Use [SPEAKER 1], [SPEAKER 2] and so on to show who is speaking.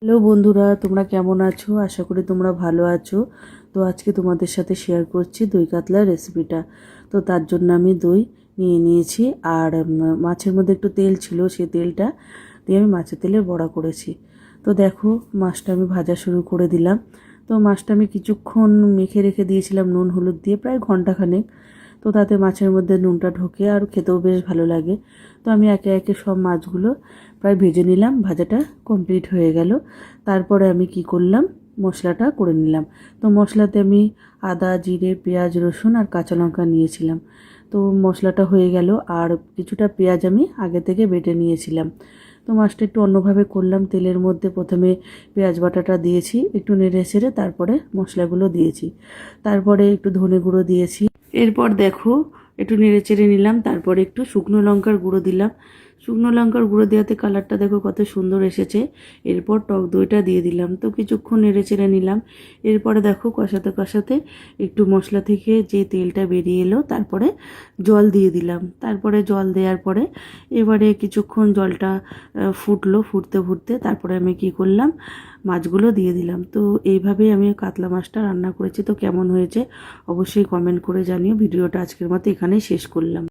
[SPEAKER 1] Hello বন্ধুরা, তোমরা কেমন আছো? আশা করি তোমরা ভালো আছো। তো আজকে তোমাদের সাথে শেয়ার করছি দই কাতলার রেসিপিটা। তো তার জন্য আমি দই নিয়ে নিয়েছি, আর মাছের মধ্যে একটু তেল ছিল, সেই তেলটা দিয়ে আমি মাছের তেলের বড়া করেছি। তো দেখো, মাছটা আমি ভাজা শুরু করে দিলাম। তো মাছটা আমি কিছুক্ষণ মেখে রেখে দিয়েছিলাম নুন হলুদ দিয়ে, প্রায় ঘন্টাখানেক। তো তাতে মাছের মধ্যে নুনটা ঢোকে আর খেতেও বেশ ভালো লাগে। তো আমি একে একে সব মাছগুলো প্রায় ভেজে নিলাম, ভাজাটা কমপ্লিট হয়ে গেল। তারপরে আমি কি করলাম, মশলাটা করে নিলাম। তো মশলাতে আমি আদা, জিরে, পেঁয়াজ, রসুন আর কাঁচা লঙ্কা নিয়েছিলাম। তো মশলাটা হয়ে গেল, আর কিছুটা পেঁয়াজ আমি আগে থেকে বেটে নিয়েছিলাম। তো মাছটা একটু অন্যভাবে করলাম। তেলের মধ্যে প্রথমে পেঁয়াজ বাটাটা দিয়েছি, একটু নেড়ে ছেড়ে তারপরে মশলাগুলো দিয়েছি, তারপরে একটু ধনে গুঁড়ো দিয়েছি। এরপর দেখো, একটু নেড়ে চেড়ে নিলাম, তারপরে একটু শুকনো লঙ্কার গুঁড়ো দিলাম। শুকনো লঙ্কার গুঁড়ো দেওয়াতে কালারটা দেখো কত সুন্দর এসেছে। এরপর টক দইটা দিয়ে দিলাম। তো কিছুক্ষণ নেড়ে চেড়ে নিলাম। এরপরে দেখো, কষাতে কষাতে একটু মশলা থেকে যে তেলটা বেরিয়ে এলো, তারপরে জল দিয়ে দিলাম। তারপরে জল দেওয়ার পরে এবারে কিছুক্ষণ জলটা ফুটলো, ফুটতে ফুটতে তারপরে আমি কি করলাম, মাছগুলো দিয়ে দিলাম। তো এইভাবেই আমি কাতলা মাছটা রান্না করেছি। তো কেমন হয়েছে অবশ্যই কমেন্ট করে জানিও। ভিডিওটা আজকের মতো এখানেই শেষ করলাম।